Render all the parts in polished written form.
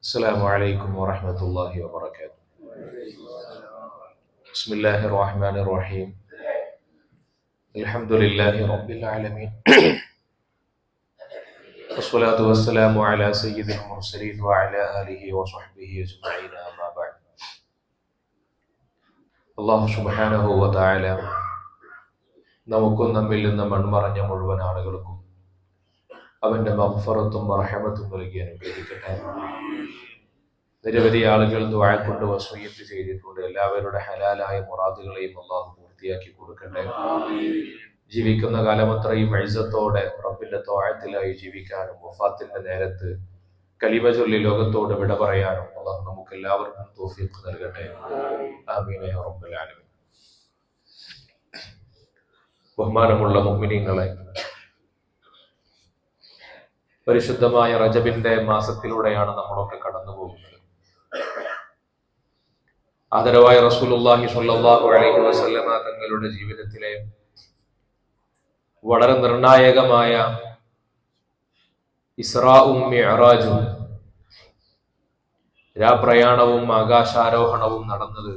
السلام عليكم ورحمة الله وبركاته. بسم الله الرحمن الرحيم. الحمد لله رب العالمين. والصلاة والسلام على سيد المرسلين وعلى آله وصحبه أجمعين أما بعد. الله سبحانه وتعالى നമുക്കും നമ്മിൽ നിന്ന് മൺമറഞ്ഞ മുഴുവൻ ആളുകൾക്കും അവന്റെ മഗ്ഫിറത്തും റഹ്മത്തും നൽകി അനുഗ്രഹിക്കട്ടെ. നിരവധി ആളുകൾ ദുആ കൊണ്ട് വസിയ്യത്ത് ചെയ്തിട്ടുണ്ട്. എല്ലാവരുടെ ഹലാലായ മുറാദുകളെയും അല്ലാഹു പൂർത്തിയാക്കി കൊടുക്കട്ടെ. ജീവിക്കുന്ന കാലമത്രയും ഇസ്സത്തോടെ റബ്ബിന്റെ ത്വഅത്തിലായി ജീവിക്കാനും വഫാത്തിന്റെ നേരത്ത് കലിമ ചൊല്ലി ലോകത്തോട് വിട പറയാനും അല്ലാഹു നമുക്ക് എല്ലാവർക്കും തൗഫീഖ് നൽകട്ടെ. ആമീൻ യാ റബ്ബൽ ആലമീൻ. ബഹുമാനമുള്ള മുഅ്മിനീങ്ങളെ, പരിശുദ്ധമായ റജബിന്റെ മാസത്തിലൂടെയാണ് നമ്മളൊക്കെ കടന്നു പോകുന്നത്. ആദരവായ റസൂലുള്ളാഹി സ്വല്ലല്ലാഹു അലൈഹി വസല്ലമ തങ്ങളുടെ ജീവിതത്തിലെ വളരെ നിർണായകമായ ഇസ്റാഉം മിഅ്റാജും രാപ്രയാണവും ആകാശാരോഹണവും നടന്നത്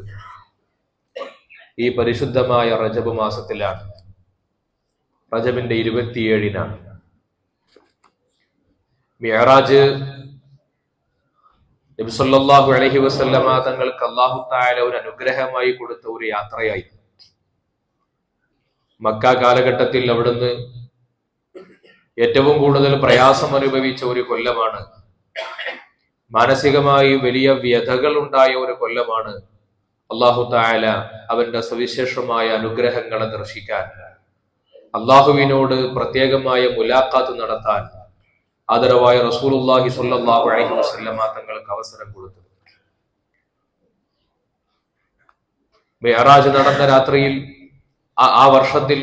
ഈ പരിശുദ്ധമായ റജബ് മാസത്തിലാണ്. റജബിന്റെ 27-നാണ്. മിഅ്റാജ് നബി സല്ലല്ലാഹു അലൈഹി വസല്ലമ തങ്ങൾക്ക് അല്ലാഹു തആല ഒരു അനുഗ്രഹമായി കൊടുത്ത ഒരു യാത്രയായിരുന്നു. മക്ക കാലഘട്ടത്തിൽ അവിടുന്ന് ഏറ്റവും കൂടുതൽ പ്രയാസം അനുഭവിച്ച ഒരു കൊല്ലമാണ്. മാനസികമായി വലിയ വ്യഥകൾ ഉണ്ടായ ഒരു കൊല്ലമാണ്. അല്ലാഹു തആല അവന്റെ സവിശേഷമായ അനുഗ്രഹങ്ങളെ ദർശിക്കാൻ, അല്ലാഹുവിനോട് പ്രത്യേകമായ മുലാഖാത്ത് നടത്താൻ ആദരവായ റസൂലുള്ളാഹി സ്വല്ലല്ലാഹു അലൈഹി വസല്ലമ തങ്ങൾക്ക് അവസരം കൊടുത്തു. മിഅ്റാജ് നടന്ന രാത്രിയിൽ ആ വർഷത്തിൽ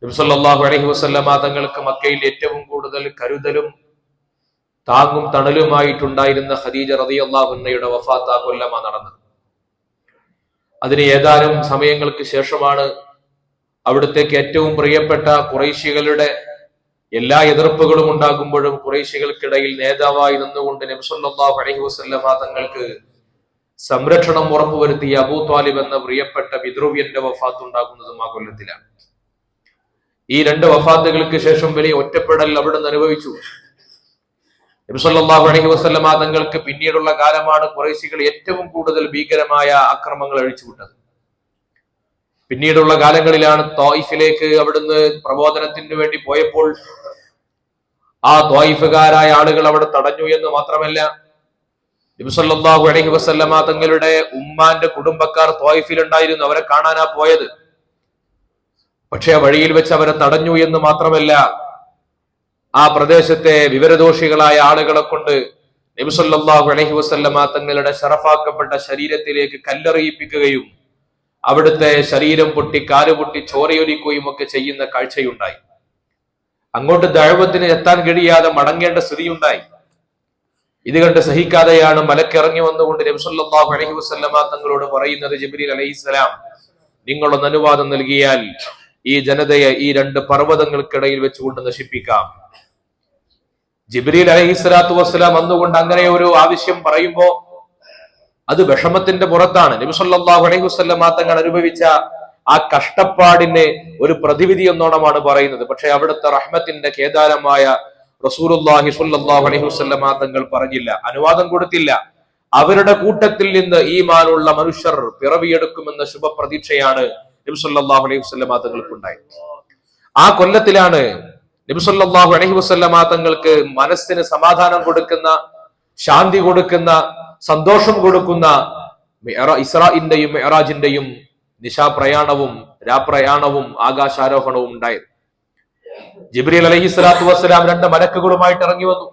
നബി സല്ലല്ലാഹു അലൈഹി വസല്ലമ തങ്ങൾക്ക് മക്കയിൽ ഏറ്റവും കൂടുതൽ കരുതലും താങ്ങും തണലുമായിട്ടുണ്ടായിരുന്ന ഖദീജ റളിയല്ലാഹു അൻഹയുടെ വഫാത്ത് ആ കൊല്ലമാണ് നടന്നത്. അതിന് ഏതാനും സമയങ്ങൾക്ക് ശേഷമാണ് അവിടുത്തേക്ക് ഏറ്റവും പ്രിയപ്പെട്ട ഖുറൈശികളുടെ എല്ലാ എതിർപ്പുകളും ഉണ്ടാകുമ്പോഴും ഖുറൈശികൾക്കിടയിൽ നേതാവായി നിന്നുകൊണ്ട് നബി സല്ലല്ലാഹു അലൈഹി വസല്ലമ തങ്ങൾക്ക് സംരക്ഷണം ഉറപ്പുവരുത്തിയ അബൂ ത്വാലിബ് എന്ന പ്രിയപ്പെട്ട പിതൃവ്യന്റെ വഫാത്ത് ഉണ്ടാകുന്നതും ആ കൊല്ലത്തിലാണ്. ഈ രണ്ട് വഫാത്തുകൾക്ക് ശേഷം വലിയ ഒറ്റപ്പെടൽ അവിടുന്ന് അനുഭവിച്ചു. നബി സല്ലല്ലാഹു അലൈഹി വസല്ലമ തങ്ങൾക്ക് പിന്നീടുള്ള കാലമാണ് ഖുറൈശികൾ ഏറ്റവും കൂടുതൽ ഭീകരമായ ആക്രമണങ്ങൾ അഴിച്ചുവിട്ടത്. പിന്നീടുള്ള കാലങ്ങളിലാണ് ത്വായിഫിലേക്ക് അവിടുന്ന് പ്രബോധനത്തിന് വേണ്ടി പോയപ്പോൾ ആ ത്വായിഫുകാരായ ആളുകൾ അവിടെ തടഞ്ഞു എന്ന് മാത്രമല്ല, നബി സല്ലല്ലാഹു അലൈഹി വസല്ലമ തങ്ങളുടെ ഉമ്മാന്റെ കുടുംബക്കാർ ത്വായിഫിലുണ്ടായിരുന്നു. അവരെ കാണാനാ പോയത്. പക്ഷെ ആ വഴിയിൽ വെച്ച് അവരെ തടഞ്ഞു എന്ന് മാത്രമല്ല, ആ പ്രദേശത്തെ വിവരദോഷികളായ ആളുകളെ കൊണ്ട് നബി സല്ലല്ലാഹു അലൈഹി വസല്ലമ തങ്ങളുടെ ശറഫാക്കപ്പെട്ട ശരീരത്തിലേക്ക് കല്ലെറിയിപ്പിക്കുകയും അവിടുത്തെ ശരീരം പൊട്ടി കാല് പൊട്ടി ചോരയൊലിക്കുകയും ഒക്കെ ചെയ്യുന്ന കാഴ്ചയുണ്ടായി. അങ്ങോട്ട് ദഅവത്തിന് എത്താൻ കഴിയാതെ മടങ്ങേണ്ട സ്ഥിതിയുണ്ടായി. ഇത് കണ്ട് സഹിക്കാതെയാണ് മലക്കിറങ്ങി വന്നുകൊണ്ട് നബി സല്ലല്ലാഹു അലൈഹി വസല്ലമ തങ്ങളോട് പറയുന്നത്, ജിബ്രീൽ അലൈഹിസ്സലാം നിങ്ങളൊന്ന് അനുവാദം നൽകിയാൽ ഈ ജനതയെ ഈ രണ്ട് പർവ്വതങ്ങൾക്കിടയിൽ വെച്ചുകൊണ്ട് നശിപ്പിക്കാം. ജിബ്രീൽ അലൈഹിസ്സലാത്തു വസ്സലാം വന്നുകൊണ്ട് അങ്ങനെ ഒരു ആവശ്യം പറയുമ്പോ അത് വിഷമത്തിന്റെ പുറത്താണ്. നബി സല്ലല്ലാഹു അലൈഹി വസല്ലമ തങ്ങൾ അനുഭവിച്ച ആ കഷ്ടപ്പാടിന് ഒരു പ്രതിവിധി എന്നോണമാണ് പറയുന്നത്. പക്ഷെ അവിടുത്തെ റഹ്മത്തിന്റെ കേദാരമായ റസൂലുള്ളാഹി സ്വല്ലല്ലാഹു അലൈഹി വസല്ലമ തങ്ങൾ പറഞ്ഞില്ല, അനുവാദം കൊടുത്തില്ല. അവരുടെ കൂട്ടത്തിൽ നിന്ന് ഈമാനുള്ള മനുഷ്യർ പിറവിയെടുക്കുമെന്ന ശുഭപ്രതീക്ഷയാണ് നബി സല്ലല്ലാഹു അലൈഹി വസല്ലമ തങ്ങൾക്കുണ്ടായി. ആ കൊല്ലത്തിലാണ് നബി സല്ലല്ലാഹു അലൈഹി വസല്ലമ തങ്ങൾക്ക് മനസ്സിന് സമാധാനം കൊടുക്കുന്ന, ശാന്തി കൊടുക്കുന്ന, സന്തോഷം കൊടുക്കുന്ന ഇസ്രാഇന്റെയും മിഅ്റാജിന്റെയും നിശാപ്രയാണവും രാപ്രയാണവും ആകാശാരോഹണവും ഉണ്ടായത്. ജിബ്രീൽ അലൈഹിസ്സലാത്തു വസ്സലാം രണ്ട് മലക്കുകളുമായിട്ട് ഇറങ്ങി വന്നു.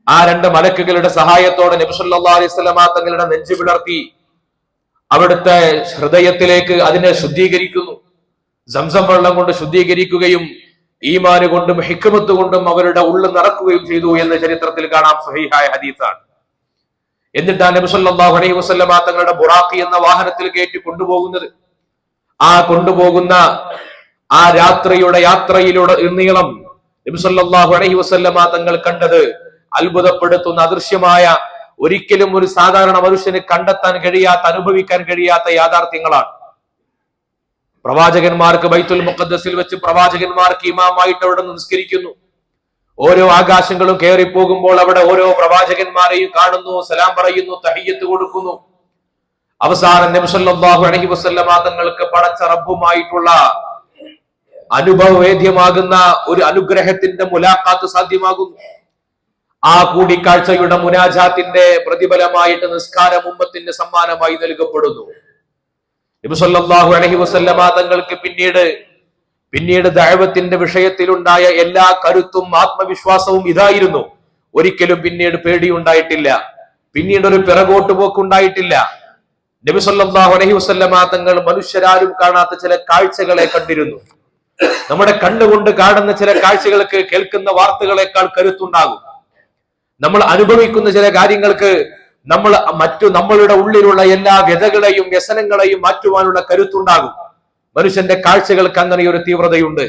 ആ രണ്ട് മലക്കുകളുടെ സഹായത്തോടെ നബി സല്ലല്ലാഹു അലൈഹി വസല്ലമ തങ്ങളുടെ നെഞ്ചു പിളർത്തി അവിടുത്തെ ഹൃദയത്തിലേക്ക് അതിനെ ശുദ്ധീകരിക്കുന്നു. സംസം വെള്ളം കൊണ്ട് ശുദ്ധീകരിക്കുകയും ഈമാന് കൊണ്ടും ഹിക്മത്ത് കൊണ്ടും അവരുടെ ഉള്ളു നടക്കുകയും ചെയ്തു എന്ന് ചരിത്രത്തിൽ കാണാം. സഹീഹായ ഹദീസാണ്. എന്നിട്ടാണ് നബി സല്ലല്ലാഹു അലൈഹി വസല്ലമ തങ്ങളുടെ ബുറാഖി എന്ന വാഹനത്തിൽ കയറ്റി കൊണ്ടുപോകുന്നത്. ആ കൊണ്ടുപോകുന്ന ആ രാത്രിയുടെ യാത്രയിലൂടെ നീളം നബി സല്ലല്ലാഹു അലൈഹി വസല്ലമ തങ്ങൾ കണ്ടത് അത്ഭുതപ്പെടുത്തുന്ന അദൃശ്യമായ, ഒരിക്കലും ഒരു സാധാരണ മനുഷ്യന് കണ്ടെത്താൻ കഴിയാത്ത, അനുഭവിക്കാൻ കഴിയാത്ത യാഥാർത്ഥ്യങ്ങളാണ്. പ്രവാചകന്മാർക്ക് ബൈത്തുൽ മുഖദ്ദസിൽ വെച്ച് പ്രവാചകന്മാർക്ക് ഇമാമായിട്ട് അവിടെ നിസ്കരിക്കുന്നു. ഓരോ ആകാശങ്ങളും കയറിപ്പോകുമ്പോൾ അവിടെ ഓരോ പ്രവാചകന്മാരെയും കാണുന്നു, സലാം പറയുന്നു, തഹിയ്യത്ത് കൊടുക്കുന്നു. അവസാനം നബി സല്ലല്ലാഹു അലൈഹി വസല്ലമ തങ്ങൾക്ക് പടച്ച റബ്ബുമായിട്ടുള്ള അനുഭവവേദ്യമാകുന്ന ഒരു അനുഗ്രഹത്തിന്റെ മുലാഖാത്ത് സാധ്യമാകുന്നു. ആ കൂടിക്കാഴ്ചയുടെ മുനാജാത്തിന്റെ പ്രതിഫലമായിട്ട് നിസ്കാരം ഉമ്മത്തിന് സമ്മാനമായി നൽകപ്പെടുന്നു. നബി സല്ലല്ലാഹു അലൈഹി വസല്ലമ തങ്ങൾക്ക് പിന്നീട് ദഅവത്തിന്റെ വിഷയത്തിലുണ്ടായ എല്ലാ കരുത്തും ആത്മവിശ്വാസവും ഇതായിരുന്നു. ഒരിക്കലും പിന്നീട് പേടിയുണ്ടായിട്ടില്ല, പിന്നീട് ഒരു പിറകോട്ട് പോക്കുണ്ടായിട്ടില്ല. നബി സല്ലല്ലാഹു അലൈഹി വസല്ലമ തങ്ങൾ മനുഷ്യരാരും കാണാത്ത ചില കാഴ്ചകളെ കണ്ടിരുന്നു. നമ്മുടെ കണ്ണുകൊണ്ട് കാണുന്ന ചില കാഴ്ചകൾക്ക് കേൾക്കുന്ന വാർത്തകളെക്കാൾ കരുത്തുണ്ടാകും. നമ്മൾ അനുഭവിക്കുന്ന ചില കാര്യങ്ങൾക്ക് നമ്മളുടെ ഉള്ളിലുള്ള എല്ലാ വ്യതകളെയും വ്യസനങ്ങളെയും മാറ്റുവാനുള്ള കരുത്തുണ്ടാകും. മനുഷ്യന്റെ കാഴ്ചകൾക്ക് അങ്ങനെ ഒരു തീവ്രതയുണ്ട്.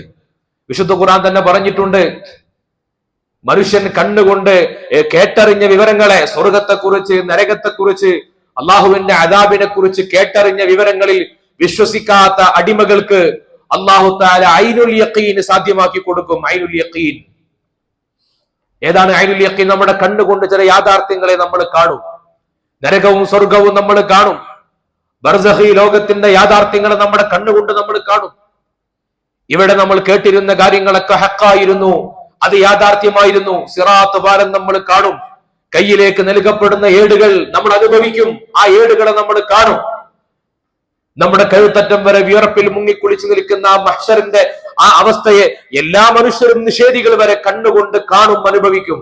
വിശുദ്ധ ഖുർആൻ തന്നെ പറഞ്ഞിട്ടുണ്ട്, മനുഷ്യൻ കണ്ണുകൊണ്ട് കേട്ടറിഞ്ഞ വിവരങ്ങളെ, സ്വർഗത്തെക്കുറിച്ച്, നരകത്തെക്കുറിച്ച്, അള്ളാഹുവിന്റെ അദാബിനെ കുറിച്ച് കേട്ടറിഞ്ഞ വിവരങ്ങളിൽ വിശ്വസിക്കാത്ത അടിമകൾക്ക് അള്ളാഹു തആല ഐനുൽ യഖീൻ സാധ്യമാക്കി കൊടുക്കും. ഐനുൽ യഖീൻ ഏതാണ് ഐനുൽ യഖീൻ? നമ്മുടെ കണ്ണുകൊണ്ട് ചില യാഥാർത്ഥ്യങ്ങളെ നമ്മൾ കാണും. നരകവും സ്വർഗവും നമ്മൾ കാണും. ബർസഖി ലോകത്തിന്റെ യാഥാർത്ഥ്യങ്ങളെ നമ്മുടെ കണ്ണുകൊണ്ട് നമ്മൾ കാണും. ഇവിടെ നമ്മൾ കേട്ടിരുന്ന കാര്യങ്ങളൊക്കെ ഹക്കായിരുന്നു, അത് യാഥാർത്ഥ്യമായിരുന്നു. സിറാത്ത് പാലം നമ്മൾ കാണും. കയ്യിലേക്ക് നൽകപ്പെടുന്ന ഏടുകൾ നമ്മൾ അനുഭവിക്കും. ആ ഏടുകളെ നമ്മൾ കാണും. നമ്മുടെ കഴുത്തറ്റം വരെ വിയർപ്പിൽ മുങ്ങിക്കുളിച്ചു നിൽക്കുന്ന ആ മഹ്ശറിന്റെ ആ അവസ്ഥയെ എല്ലാ മനുഷ്യരും നിഷേധികൾ വരെ കണ്ണുകൊണ്ട് കാണും, അനുഭവിക്കും.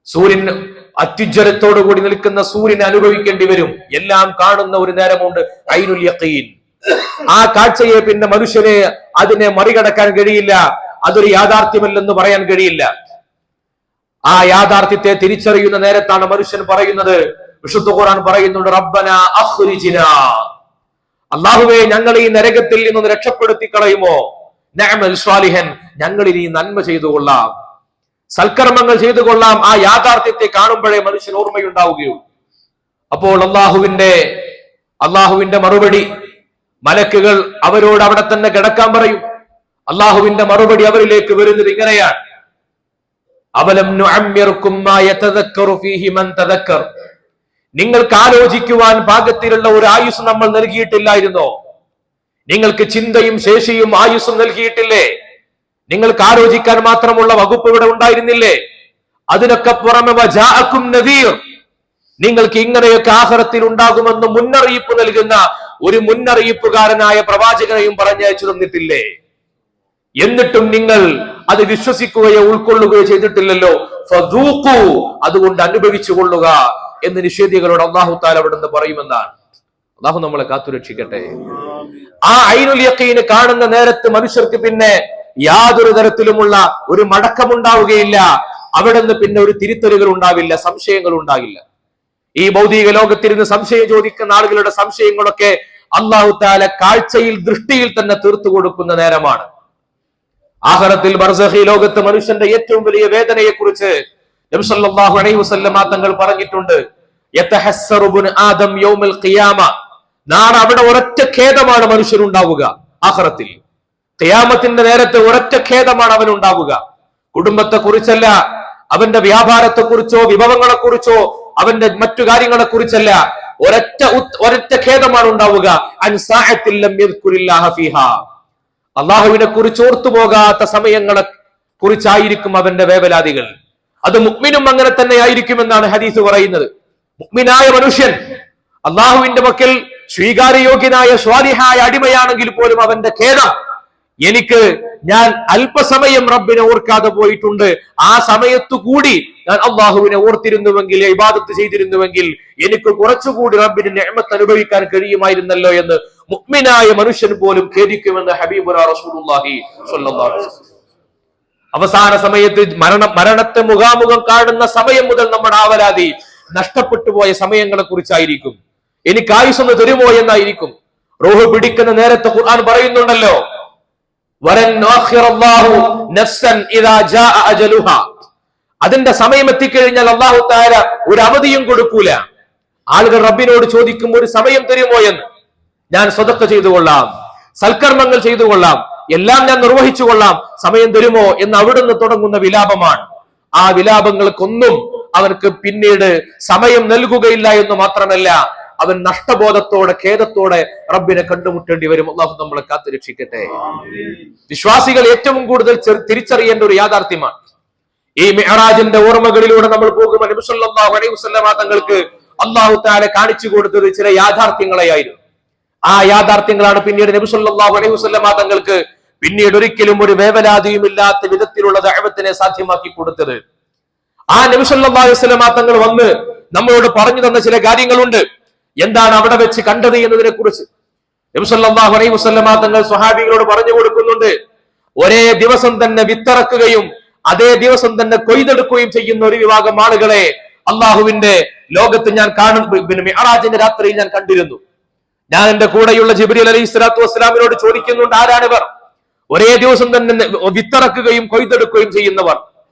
സൂര്യൻ അത്യുജ്വലത്തോടു കൂടി നിൽക്കുന്ന സൂര്യനെ അനുഭവിക്കേണ്ടി വരും. എല്ലാം കാണുന്ന ഒരു നേരമുണ്ട്, ഐനുൽ യഖീൻ. ആ കാഴ്ചയെ പിന്നെ മനുഷ്യനെ അതിനെ മറികടക്കാൻ കഴിയില്ല. അതൊരു യാഥാർത്ഥ്യമല്ലെന്ന് പറയാൻ കഴിയില്ല. ആ യാഥാർത്ഥ്യത്തെ തിരിച്ചറിയുന്ന നേരത്താണ് മനുഷ്യൻ പറയുന്നത്, വിശുദ്ധ ഖുർആൻ പറയുന്നുണ്ട്, റബ്ബന അഖ്രിജ്നാ, അല്ലാഹുവേ ഞങ്ങൾ ഈ നരകത്തിൽ നിന്ന് രക്ഷപ്പെടുത്തി കളയുമോ, നഅമൽ സ്വാലിഹൻ, ഞങ്ങൾ ഇനി നന്മ ചെയ്തു കൊള്ളാം, സൽക്കർമ്മങ്ങൾ ചെയ്തു കൊള്ളാം. ആ യാഥാർത്ഥ്യത്തെ കാണുമ്പോഴേ മനുഷ്യൻ ഓർമ്മയുണ്ടാവുകയുള്ളൂ. അപ്പോൾ അള്ളാഹുവിന്റെ മറുപടി, മലക്കുകൾ അവരോട് അവിടെ തന്നെ കിടക്കാൻ പറയും. അള്ളാഹുവിന്റെ മറുപടി അവരിലേക്ക് വരുന്നത് ഇങ്ങനെയാണ്, അവലം നുഅമ്മിറുക്കും മാ യതദക്കറു ഫീഹി മൻ തദക്കർ, നിങ്ങൾക്ക് ആലോചിക്കുവാൻ പാകത്തിലുള്ള ഒരു ആയുസ് നമ്മൾ നൽകിയിട്ടില്ലായിരുന്നോ? നിങ്ങൾക്ക് ചിന്തയും ശേഷിയും ആയുസ്സും നൽകിയിട്ടില്ലേ? നിങ്ങൾക്ക് ആലോചിക്കാൻ മാത്രമുള്ള വകുപ്പ് ഇവിടെ ഉണ്ടായിരുന്നില്ലേ? അതിനൊക്കെ പുറമെ വജാഅക്കും നദീർ, നിങ്ങൾക്ക് ഇങ്ങനെയൊക്കെ ആഖിറത്തിൽ ഉണ്ടാകുമെന്ന് മുന്നറിയിപ്പ് നൽകുന്ന ഒരു മുന്നറിയിപ്പുകാരനായ പ്രവാചകനെയും പറഞ്ഞയച്ചു തന്നിട്ടില്ലേ? എന്നിട്ടും നിങ്ങൾ അത് വിശ്വസിക്കുകയോ ഉൾക്കൊള്ളുകയോ ചെയ്തിട്ടില്ലല്ലോ. ഫദൂഖു, അതുകൊണ്ട് അനുഭവിച്ചു കൊള്ളുക എന്ന് നിഷേധികളോട് അല്ലാഹു തആല അവിടുന്ന് പറയുമെന്നാണ്. അല്ലാഹു നമ്മളെ കാത്തുരക്ഷിക്കട്ടെ. ആ ഐനുൽ യഖീൻ കാണുന്ന നേരത്ത് മനുഷ്യർക്ക് പിന്നെ യാതൊരു തരത്തിലുമുള്ള ഒരു മടക്കമുണ്ടാവുകയില്ല. അവിടെ നിന്ന് പിന്നെ ഒരു തിരുത്തലുകൾ ഉണ്ടാവില്ല, സംശയങ്ങൾ ഉണ്ടാകില്ല. ഈ ഭൗതിക ലോകത്തിരുന്ന് സംശയം ചോദിക്കുന്ന ആളുകളുടെ സംശയങ്ങളൊക്കെ അല്ലാഹു തആല കാഴ്ചയിൽ, ദൃഷ്ടിയിൽ തന്നെ തീർത്തു കൊടുക്കുന്ന നേരമാണ്. ആഖിറത്തിൽ ബർസഖി ലോകത്ത് മനുഷ്യന്റെ ഏറ്റവും വലിയ വേദനയെ കുറിച്ച് നബി സല്ലല്ലാഹു അലൈഹി വസല്ലമ തങ്ങൾ പറഞ്ഞിട്ടുണ്ട്, യതഹസ്സറു ഇബ്നു ആദം യൗമൽ ഖിയാമ, നാളെ അവിടെ ഒരൊറ്റ ഖേദമാണ് മനുഷ്യനുണ്ടാവുക. ആഖിറത്തിൽ ഖിയാമത്തിന്റെ നേരത്തെ ഒരൊറ്റ ഖേദമാണ് അവനുണ്ടാവുക. കുടുംബത്തെ കുറിച്ചല്ല, അവന്റെ വ്യാപാരത്തെ കുറിച്ചോ വിഭവങ്ങളെ കുറിച്ചോ അവന്റെ മറ്റു കാര്യങ്ങളെ കുറിച്ചല്ല, ഒരൊറ്റ ഖേദമാണ് ഉണ്ടാവുക. അൻ സാഅത്തിൽ ലം യദ്കുരില്ലാഹ ഫീഹാ, അള്ളാഹുവിനെ കുറിച്ച് ഓർത്തുപോകാത്ത സമയങ്ങളെ കുറിച്ചായിരിക്കും അവന്റെ വേവലാതികൾ. അത് മുഅ്മിനും അങ്ങനെ തന്നെ ആയിരിക്കുമെന്നാണ് ഹദീസ് പറയുന്നത്. മുഅ്മിനായ മനുഷ്യൻ അള്ളാഹുവിന്റെ പക്കൽ സ്വീകാര്യയോഗ്യനായ സ്വാലിഹായ അടിമയാണെങ്കിൽ പോലും അവന്റെ ഖേദം, ഞാൻ അല്പസമയം റബ്ബിനെ ഓർക്കാതെ പോയിട്ടുണ്ട്, ആ സമയത്തു കൂടി ഞാൻ അള്ളാഹുവിനെ ഓർത്തിരുന്നുവെങ്കിൽ, ഇബാദത്ത് ചെയ്തിരുന്നുവെങ്കിൽ എനിക്ക് കുറച്ചുകൂടി റബ്ബിന്റെ നിഅമത്ത് അനുഭവിക്കാൻ കഴിയുമായിരുന്നല്ലോ എന്ന് മുഅ്മിനായ മനുഷ്യൻ പോലും ഖേദിക്കുമെന്ന് ഹബീബുനാ റസൂലുള്ളാഹി സ്വല്ലല്ലാഹു അലൈഹി വസല്ലം. അവസാന സമയത്ത് മരണത്തെ മുഖാമുഖം കാണുന്ന സമയം മുതൽ നമ്മുടെ ആവലാതി നഷ്ടപ്പെട്ടു പോയ സമയങ്ങളെ കുറിച്ചായിരിക്കും. എനിക്ക് ആയുസ്സൊന്ന് തരുമോ എന്നായിരിക്കും. റൂഹ് പിടിക്കുന്ന നേരത്തെ ഖുർആൻ പറയുന്നുണ്ടല്ലോ, അതിന്റെ സമയം എത്തിക്കഴിഞ്ഞാൽ അല്ലാഹു തആല ഒരു അവധിയും കൊടുക്കൂല. ആളുകൾ റബ്ബിനോട് ചോദിക്കും, ഒരു സമയം തരുമോ എന്ന്. ഞാൻ സ്വതക്ക ചെയ്തു കൊള്ളാം, സൽക്കർമ്മങ്ങൾ ചെയ്തു കൊള്ളാം, എല്ലാം ഞാൻ നിർവഹിച്ചു കൊള്ളാം, സമയം തരുമോ എന്ന് അവിടുന്ന് തുടങ്ങുന്ന വിലാപമാണ്. ആ വിലാപങ്ങൾക്കൊന്നും അവർക്ക് പിന്നീട് സമയം നൽകുകയില്ല എന്ന് മാത്രമല്ല, അവൻ നഷ്ടബോധത്തോടെ ഖേദത്തോടെ റബ്ബിനെ കണ്ടുമുട്ടേണ്ടി വരും. അല്ലാഹു നമ്മളെ കാത്തുരക്ഷിക്കട്ടെ. വിശ്വാസികൾ ഏറ്റവും കൂടുതൽ തിരിച്ചറിയേണ്ട ഒരു യാഥാർത്ഥ്യമാണ് ഈ മിഅ്റാജിന്റെ ഓർമ്മകളിലൂടെ നമ്മൾ പോകുമ്പോൾ നബി സല്ലല്ലാഹു അലൈഹി വസല്ലമ തങ്ങൾക്ക് അല്ലാഹു തആല കാണിച്ചു കൊടുത്തത് ചില യാഥാർത്ഥ്യങ്ങളെയായിരുന്നു. ആ യാഥാർത്ഥ്യങ്ങളാണ് പിന്നീട് നബി സല്ലല്ലാഹു അലൈഹി വസല്ലമ തങ്ങൾക്ക് പിന്നീട് ഒരിക്കലും ഒരു വേവലാതിയും ഇല്ലാത്ത വിധത്തിലുള്ള ദഅവത്തിനെ സാധ്യമാക്കി കൊടുത്തത്. ആ നബി സല്ലല്ലാഹു അലൈഹി വസല്ലമ തങ്ങൾ വന്ന് നമ്മളോട് പറഞ്ഞു തന്ന ചില കാര്യങ്ങളുണ്ട്. എന്താണ് അവിടെ വെച്ച് കണ്ടത് എന്നതിനെ കുറിച്ച് നബി സല്ലല്ലാഹു അലൈഹി വസല്ലമ തങ്ങൾ സ്വഹാബികളോട് പറഞ്ഞു കൊടുക്കുന്നുണ്ട്. ഒരേ ദിവസം തന്നെ വിത്തിറക്കുകയും അതേ ദിവസം തന്നെ കൊയ്തെടുക്കുകയും ചെയ്യുന്ന ഒരു വിഭാഗം ആളുകളെ അള്ളാഹുവിന്റെ ലോകത്ത് ഞാൻ കാണുന്നു. മിഅ്റാജിന്റെ രാത്രിയിൽ ഞാൻ കണ്ടിരുന്നു. ഞാൻ എന്റെ കൂടെയുള്ള ജിബ്രീൽ അലൈഹി സ്വലാത്തു വസ്സലാമിനോട് ചോദിക്കുന്നുണ്ട്, ആരാണിവർ? ഒരേ ദിവസം തന്നെ വിത്തിറക്കുകയും കൊയ്തെടുക്കുകയും ചെയ്യുന്നവർ.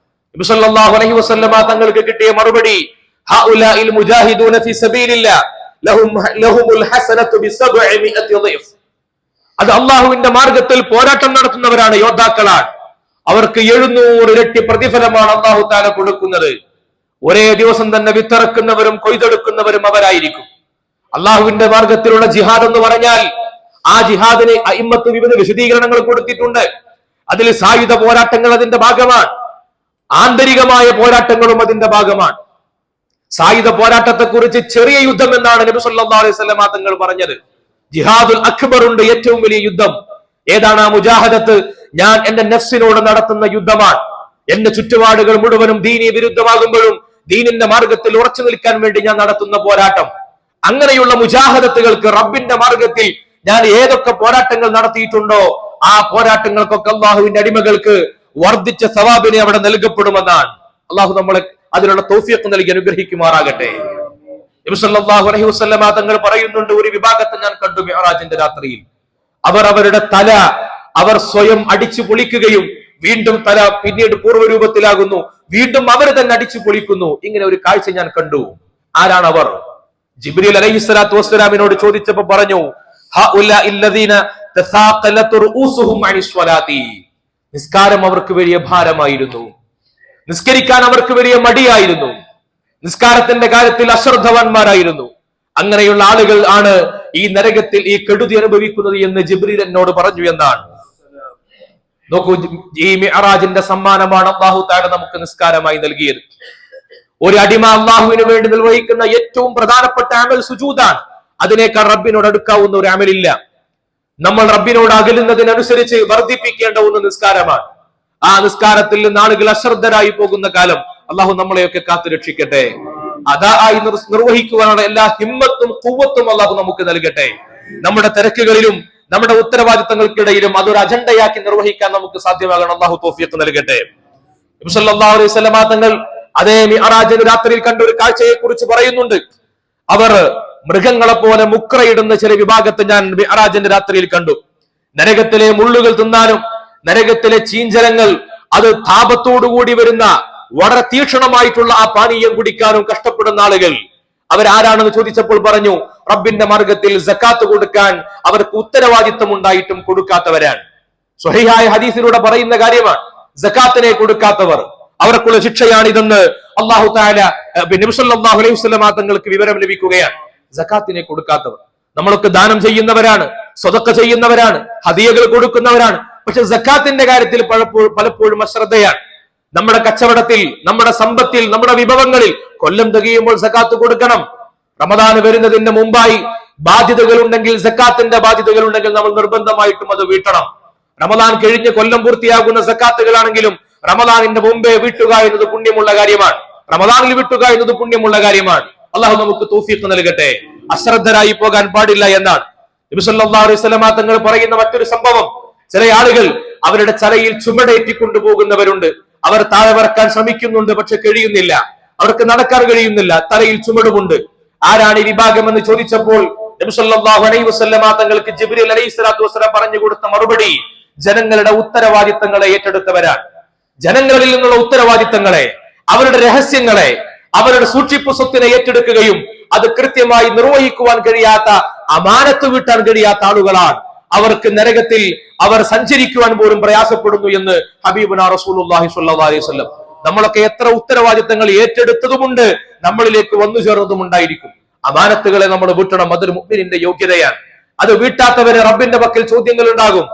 നബി സല്ലല്ലാഹു അലൈഹി വസല്ലമ തങ്ങൾക്ക് കിട്ടിയ മറുപടി, ഹഉലാഇൽ മുജാഹിദൂന ഫീ സബീലില്ലാഹ് ലഹുമുൽ ഹസനതു ബിസബ്ഇമിഅതി ളിഫ്. അത് അള്ളാഹുവിന്റെ മാർഗത്തിൽ പോരാട്ടം നടത്തുന്നവരാണ്, യോദ്ധാക്കളാണ്. അവർക്ക് 700 ഇരട്ടി പ്രതിഫലമാണ് അല്ലാഹു തആല കൊടുക്കുന്നത്. ഒരേ ദിവസം തന്നെ വിത്തിറക്കുന്നവരും കൊയ്തെടുക്കുന്നവരും അവരായിരിക്കും. അള്ളാഹുവിന്റെ മാർഗത്തിലുള്ള ജിഹാദ് എന്ന് പറഞ്ഞാൽ ആ ജിഹാദിന് അഇമ്മത്ത് വിവിധ വിശദീകരണങ്ങൾ കൊടുത്തിട്ടുണ്ട്. അതിൽ സായുധ പോരാട്ടങ്ങൾ അതിന്റെ ഭാഗമാണ്, ആന്തരികമായ പോരാട്ടങ്ങളും അതിന്റെ ഭാഗമാണ്. സായുധ പോരാട്ടത്തെ കുറിച്ച് ചെറിയ യുദ്ധം എന്നാണ് നബി സല്ലല്ലാഹു അലൈഹി വസല്ലം തങ്ങൾ പറഞ്ഞത്. ജിഹാദുൽ അക്ബർ ഉണ്ട്, ഏറ്റവും വലിയ യുദ്ധം. ഏതാണ് ആ മുജാഹദത്ത്? ഞാൻ എന്റെ നഫ്സിനോട് നടത്തുന്ന യുദ്ധമാണ്. എന്റെ ചുറ്റുപാടുകൾ മുഴുവനും ദീനി വിരുദ്ധമാകുമ്പോഴും ദീനിന്റെ മാർഗത്തിൽ ഉറച്ചു നിൽക്കാൻ വേണ്ടി ഞാൻ നടത്തുന്ന പോരാട്ടം. അങ്ങനെയുള്ള മുജാഹദത്തുകൾക്ക് റബ്ബിന്റെ മാർഗത്തിൽ ഞാൻ ഏതൊക്കെ പോരാട്ടങ്ങൾ നടത്തിയിട്ടുണ്ടോ ആ പോരാട്ടങ്ങൾക്കൊക്കെ അള്ളാഹുവിന്റെ അടിമകൾക്ക് വർദ്ധിച്ച സവാബിനെ അവിടെ നൽകപ്പെടുമെന്നാണ്. അള്ളാഹു നമ്മളെ അതിനുള്ള തൗഫീഖ് നൽകി അനുഗ്രഹിക്കുമാറാകട്ടെ. നബി സല്ലല്ലാഹു അലൈഹി വസല്ലമ തങ്ങൾ പറയുന്നുണ്ട്, ഒരു വിഭാഗത്തെ ഞാൻ കണ്ടു മിഅ്റാജിന്റെ രാത്രിയിൽ. അവരുടെ തല അവർ സ്വയം അടിച്ചു പൊളിക്കുകയും വീണ്ടും തല പിന്നീട് പൂർവ്വരൂപത്തിലാകുന്നു, വീണ്ടും അവർ തന്നെ അടിച്ചു പൊളിക്കുന്നു. ഇങ്ങനെ ഒരു കാഴ്ച ഞാൻ കണ്ടു. ആരാണ് അവർ? ജിബ്രീൽ അലൈഹി സ്വലാത്തു വസ്സലാമിനോട് ചോദിച്ചപ്പോൾ പറഞ്ഞു, നിസ്കാരം അവർക്ക് വലിയ ഭാരമായിരുന്നു, നിസ്കരിക്കാൻ അവർക്ക് വലിയ മടിയായിരുന്നു, നിസ്കാരത്തിന്റെ കാര്യത്തിൽ അശ്രദ്ധവാന്മാരായിരുന്നു. അങ്ങനെയുള്ള ആളുകൾ ആണ് ഈ നരകത്തിൽ ഈ കെടുതി അനുഭവിക്കുന്നത് എന്ന് ജിബ്രീൽ എന്നോട് പറഞ്ഞു എന്നാണ്. നോക്കൂ, ഈ മിഅ്റാജിന്റെ സമ്മാനമാണ് അല്ലാഹു തആല നമുക്ക് നിസ്കാരമായി നൽകിയത്. ഒരു അടിമ അള്ളാഹുവിന് വേണ്ടി നിർവഹിക്കുന്ന ഏറ്റവും പ്രധാനപ്പെട്ട അമൽ സുജൂദാണ്. അതിനേക്കാൾ റബ്ബിനോട് അടുക്കാവുന്ന ഒരു അമലില്ല. നമ്മൾ റബ്ബിനോട് അകലുന്നതിനനുസരിച്ച് വർദ്ധിപ്പിക്കേണ്ട ഒന്ന് നിസ്കാരമാണ്. ആ നിസ്കാരത്തിൽ നിന്ന് ആളുകൾ അശ്രദ്ധരായി പോകുന്ന കാലം അള്ളാഹു നമ്മളെയൊക്കെ കാത്തു രക്ഷിക്കട്ടെ. അതായി നിർവഹിക്കുവാനുള്ള എല്ലാ ഹിമ്മത്തും ഖുവ്വത്തും അള്ളാഹു നമുക്ക് നൽകട്ടെ. നമ്മുടെ തിരക്കുകളിലും നമ്മുടെ ഉത്തരവാദിത്തങ്ങൾക്കിടയിലും അതൊരു അജണ്ടയാക്കി നിർവഹിക്കാൻ നമുക്ക് സാധ്യമാകണം. അള്ളാഹു തൗഫീഖ് നൽകട്ടെ. നബി സല്ലല്ലാഹു അലൈഹി വസല്ലമ തങ്ങൾ അതേ മിഅ്റാജിന്റെ രാത്രിയിൽ കണ്ട ഒരു കാഴ്ചയെ കുറിച്ച് പറയുന്നുണ്ട്. അവർ മൃഗങ്ങളെ പോലെ മുക്രയിടുന്ന ചില വിഭാഗത്തെ ഞാൻ മിഅ്റാജിന്റെ രാത്രിയിൽ കണ്ടു. നരകത്തിലെ മുള്ളുകൾ തിന്നാനും നരകത്തിലെ ചീഞ്ചലങ്ങൾ അത് താപത്തോടുകൂടി വരുന്ന വളരെ തീക്ഷണമായിട്ടുള്ള ആ പാനീയം കുടിക്കാനും കഷ്ടപ്പെടുന്ന ആളുകൾ അവരാരാണെന്ന് ചോദിച്ചപ്പോൾ പറഞ്ഞു, റബ്ബിന്റെ മാർഗത്തിൽ സക്കാത്ത് കൊടുക്കാൻ അവർക്ക് ഉത്തരവാദിത്തം ഉണ്ടായിട്ടും കൊടുക്കാത്തവരാണ്. സ്വഹീഹായ ഹദീസിലൂടെ പറയുന്ന കാര്യമാണ്. സക്കാത്തിനെ കൊടുക്കാത്തവർ അവർക്കുള്ള ശിക്ഷയാണിതെന്ന് അല്ലാഹു തആല നബി സല്ലല്ലാഹു അലൈഹി വസല്ലം തങ്ങൾക്ക് വിവരം ലഭിക്കുകയാണ്. സക്കാത്തിനെ കൊടുക്കാത്തവർ, നമ്മളൊക്കെ ദാനം ചെയ്യുന്നവരാണ്, സ്വതക്ക ചെയ്യുന്നവരാണ്, ഹദിയകൾ കൊടുക്കുന്നവരാണ്. പക്ഷെ സക്കാത്തിന്റെ കാര്യത്തിൽ പലപ്പോഴും അശ്രദ്ധയാണ്. നമ്മുടെ കച്ചവടത്തിൽ, നമ്മുടെ സമ്പത്തിൽ, നമ്മുടെ വിഭവങ്ങളിൽ കൊല്ലം തികയുമ്പോൾ സക്കാത്ത് കൊടുക്കണം. റമദാന് വരുന്നതിന്റെ മുമ്പായി ബാധ്യതകൾ ഉണ്ടെങ്കിൽ, സക്കാത്തിന്റെ ബാധ്യതകൾ ഉണ്ടെങ്കിൽ നമ്മൾ നിർബന്ധമായിട്ടും അത് വീട്ടണം. റമദാൻ കഴിഞ്ഞ് കൊല്ലം പൂർത്തിയാകുന്ന സക്കാത്തുകളാണെങ്കിലും റമദാനിന്റെ മുമ്പേ വീട്ടുക എന്നത് പുണ്യമുള്ള കാര്യമാണ്. റമദാനിൽ വീട്ടുക എന്നത് പുണ്യമുള്ള കാര്യമാണ്. അള്ളാഹു നമുക്ക് തൗഫീഖ് നൽകട്ടെ. അശ്രദ്ധരായി പോകാൻ പാടില്ല എന്നാണ് നബി സല്ലല്ലാഹു അലൈഹി വസല്ലം തങ്ങൾ പറയുന്ന മറ്റൊരു സംഭവം. ചില ആളുകൾ അവരുടെ തലയിൽ ചുമടേറ്റി കൊണ്ടുപോകുന്നവരുണ്ട്. അവർ താഴെ വറക്കാൻ ശ്രമിക്കുന്നുണ്ട്, പക്ഷെ കഴിയുന്നില്ല. അവർക്ക് നടക്കാൻ കഴിയുന്നില്ല, തലയിൽ ചുമടുമുണ്ട്. ആരാണ് ഈ വിഭാഗം എന്ന് ചോദിച്ചപ്പോൾ നബി സല്ലല്ലാഹു അലൈഹി വസല്ലം തങ്ങൾക്ക് ജിബ്രീൽ അലൈഹി സ്വലാത്തു വസ്സലാം പറഞ്ഞു കൊടുത്ത മറുപടി, ജനങ്ങളുടെ ഉത്തരവാദിത്തങ്ങളെ ഏറ്റെടുത്തവരാണ്. ജനങ്ങളിൽ നിന്നുള്ള ഉത്തരവാദിത്തങ്ങളെ, അവരുടെ രഹസ്യങ്ങളെ, അവരുടെ സൂക്ഷിപ്പ് സ്വത്തിനെ ഏറ്റെടുക്കുകയും അത് കൃത്യമായി നിർവഹിക്കുവാൻ കഴിയാത്ത, അമാനത്ത് വീട്ടാൻ കഴിയാത്ത ആളുകളാണ്. അവർക്ക് നരകത്തിൽ അവർ സഞ്ചരിക്കുവാൻ പോലും പ്രയാസപ്പെടുന്നു എന്ന് ഹബീബുനാ റസൂലുള്ളാഹി സ്വല്ലല്ലാഹു അലൈഹി വസല്ലം. നമ്മളൊക്കെ എത്ര ഉത്തരവാദിത്തങ്ങൾ ഏറ്റെടുത്തതുമുണ്ട്, നമ്മളിലേക്ക് വന്നു ചേർന്നതുമുണ്ടായിരിക്കും. അമാനത്തുകളെ നമ്മൾ വീട്ടണം. അതൊരു മുഅ്മിനിന്റെ യോഗ്യതയാണ്. അത് വീട്ടാത്തവരെ റബ്ബിന്റെ പക്കൽ ചോദ്യങ്ങൾ ഉണ്ടാകും.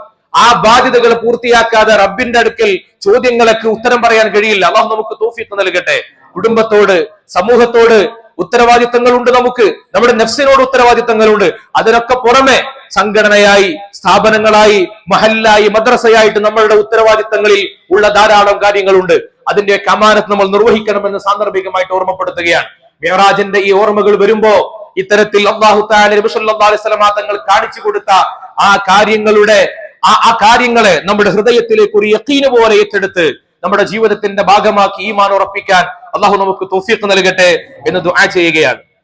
ആ ബാധ്യതകൾ പൂർത്തിയാക്കാതെ റബ്ബിന്റെ അടുക്കൽ ചോദ്യങ്ങൾക്ക് ഉത്തരം പറയാൻ കഴിയില്ല. അല്ലാഹു നമുക്ക് തൗഫീഖ് നൽകട്ടെ. കുടുംബത്തോട്, സമൂഹത്തോട് ഉത്തരവാദിത്തങ്ങളുണ്ട്. നമുക്ക് നമ്മുടെ നഫ്സിനോട് ഉത്തരവാദിത്തങ്ങളുണ്ട്. അതിനൊക്കെ പുറമെ സംഘടനയായി, സ്ഥാപനങ്ങളായി, മഹല്ലായി, മദ്രസയായിട്ട് നമ്മളുടെ ഉത്തരവാദിത്തങ്ങളിൽ ഉള്ള ധാരാളം കാര്യങ്ങളുണ്ട്. അതിന്റെയൊക്കെ അമാനത്ത് നമ്മൾ നിർവഹിക്കണമെന്ന് സാന്ദർഭികമായിട്ട് ഓർമ്മപ്പെടുത്തുകയാണ്. മിഅ്റാജിന്റെ ഈ ഓർമ്മകൾ വരുമ്പോ ഇത്തരത്തിൽ അല്ലാഹു തആല നബി സല്ലല്ലാഹു അലൈഹി വസല്ലം തങ്ങൾ കാണിച്ചു കൊടുത്ത ആ കാര്യങ്ങളുടെ ആ കാര്യങ്ങളെ നമ്മുടെ ഹൃദയത്തിലേക്ക് ഒരു യഖീന് പോലെ ഏറ്റെടുത്ത് നമ്മുടെ ജീവിതത്തിന്റെ ഭാഗമാക്കി ഈമാൻ ഉറപ്പിക്കാൻ അല്ലാഹു നമുക്ക് തൗഫീഖ് നൽകട്ടെ എന്ന് ദുആ ചെയ്യുകയാണ്.